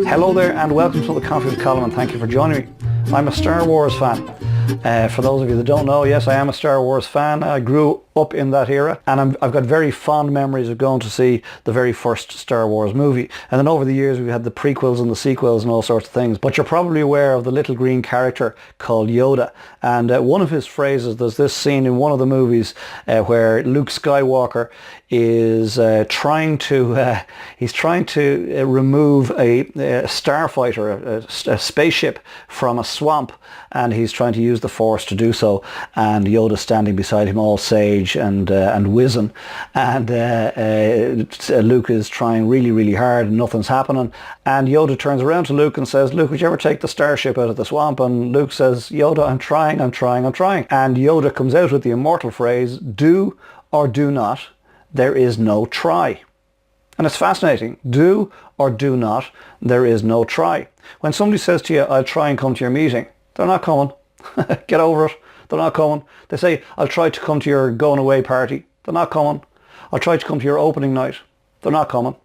Hello there and welcome to the Coffee with Colin, and thank you for joining me. I'm a Star Wars fan. For those of you that don't know, yes, I am a Star Wars fan. I grew up in that era, and I've got very fond memories of going to see the very first Star Wars movie. And then over the years we've had the prequels and the sequels and all sorts of things. But you're probably aware of the little green character called Yoda. And one of his phrases, there's this scene in one of the movies where Luke Skywalker is trying to remove a starfighter, a spaceship from a swamp, and he's trying to use the Force to do so, and Yoda's standing beside him all sage and wizen, and Luke is trying really hard and nothing's happening, and Yoda turns around to Luke and says, "Luke, would you ever take the starship out of the swamp?" And Luke says, "Yoda, I'm trying. And Yoda comes out with the immortal phrase, "Do or do not, there is no try." And it's fascinating. Do or do not, there is no try. When somebody says to you, "I'll try and come to your meeting," they're not coming. Get over it. They're not coming. They say, "I'll try to come to your going away party." They're not coming. "I'll try to come to your opening night." They're not coming.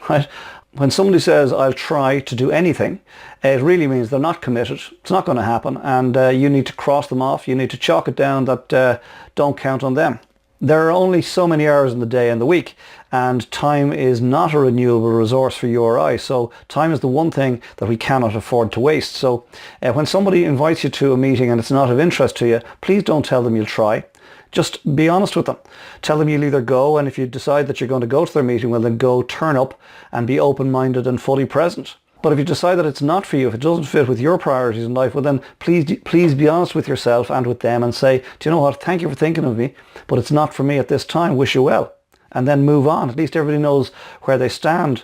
Right? When somebody says, "I'll try to do anything," it really means they're not committed. It's not going to happen, and you need to cross them off. You need to chalk it down that don't count on them. There are only so many hours in the day and the week, and time is not a renewable resource for you or I. So time is the one thing that we cannot afford to waste. So when somebody invites you to a meeting and it's not of interest to you, please don't tell them you'll try. Just be honest with them. Tell them you'll either go, and if you decide that you're going to go to their meeting, well then go, turn up and be open-minded and fully present. But if you decide that it's not for you, if it doesn't fit with your priorities in life, well then please be honest with yourself and with them and say, "Do you know what, thank you for thinking of me, but it's not for me at this time, wish you well." And then move on. At least everybody knows where they stand.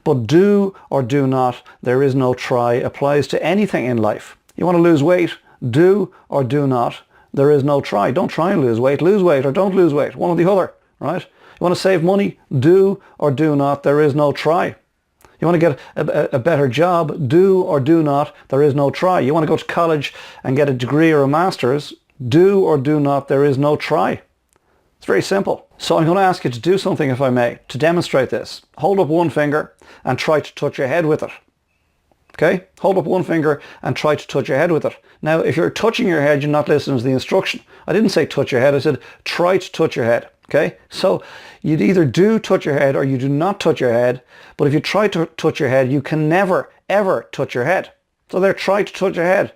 But do or do not, there is no try, applies to anything in life. You want to lose weight? Do or do not, there is no try. Don't try and lose weight or don't lose weight, one or the other, right? You want to save money? Do or do not, there is no try. You want to get a better job? Do or do not, there is no try. You want to go to college and get a degree or a master's? Do or do not, there is no try. It's very simple. So I'm going to ask you to do something, if I may, to demonstrate this. Hold up one finger and try to touch your head with it. Okay? Hold up one finger and try to touch your head with it. Now, if you're touching your head, you're not listening to the instruction. I didn't say touch your head. I said try to touch your head. Okay? So you'd either do touch your head or you do not touch your head. But if you try to touch your head, you can never, ever touch your head. So there, try to touch your head.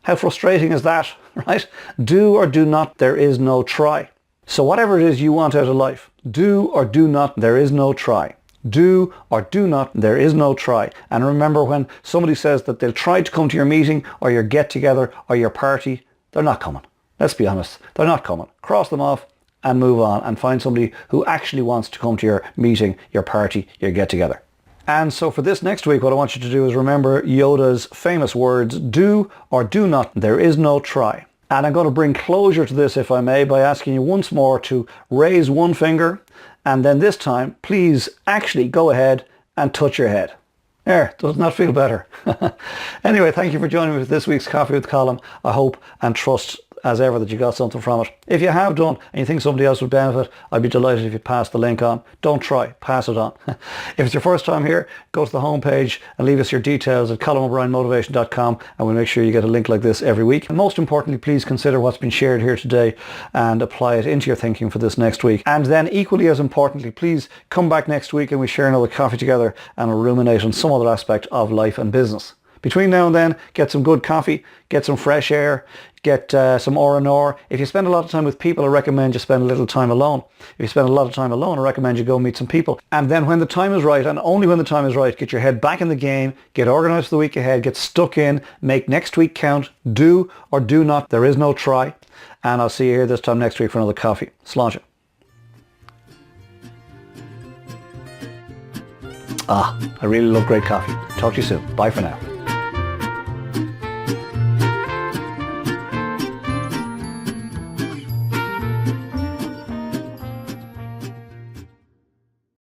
How frustrating is that, right? Do or do not, there is no try. So whatever it is you want out of life, do or do not, there is no try. Do or do not, there is no try. And remember, when somebody says that they'll try to come to your meeting or your get-together or your party, they're not coming. Let's be honest. They're not coming. Cross them off and move on and find somebody who actually wants to come to your meeting, your party, your get-together. And so for this next week, what I want you to do is remember Yoda's famous words, "Do or do not, there is no try." And I'm going to bring closure to this, if I may, by asking you once more to raise one finger, and then this time, please actually go ahead and touch your head. There, doesn't that feel better? Anyway, thank you for joining me for this week's Coffee with Colin. I hope and trust as ever that you got something from it. If you have done and you think somebody else would benefit, I'd be delighted if you pass the link on. Don't try, pass it on. If it's your first time here, go to the homepage and leave us your details at ColinO'BrienMotivation.com, and we'll make sure you get a link like this every week. And most importantly, please consider what's been shared here today and apply it into your thinking for this next week. And then equally as importantly, please come back next week and we share another coffee together and we'll ruminate on some other aspect of life and business. Between now and then, get some good coffee, get some fresh air, get some R&R. If you spend a lot of time with people, I recommend you spend a little time alone. If you spend a lot of time alone, I recommend you go meet some people. And then when the time is right, and only when the time is right, get your head back in the game, get organised for the week ahead, get stuck in, make next week count, do or do not, there is no try. And I'll see you here this time next week for another coffee. Sláinte. I really love great coffee. Talk to you soon. Bye for now.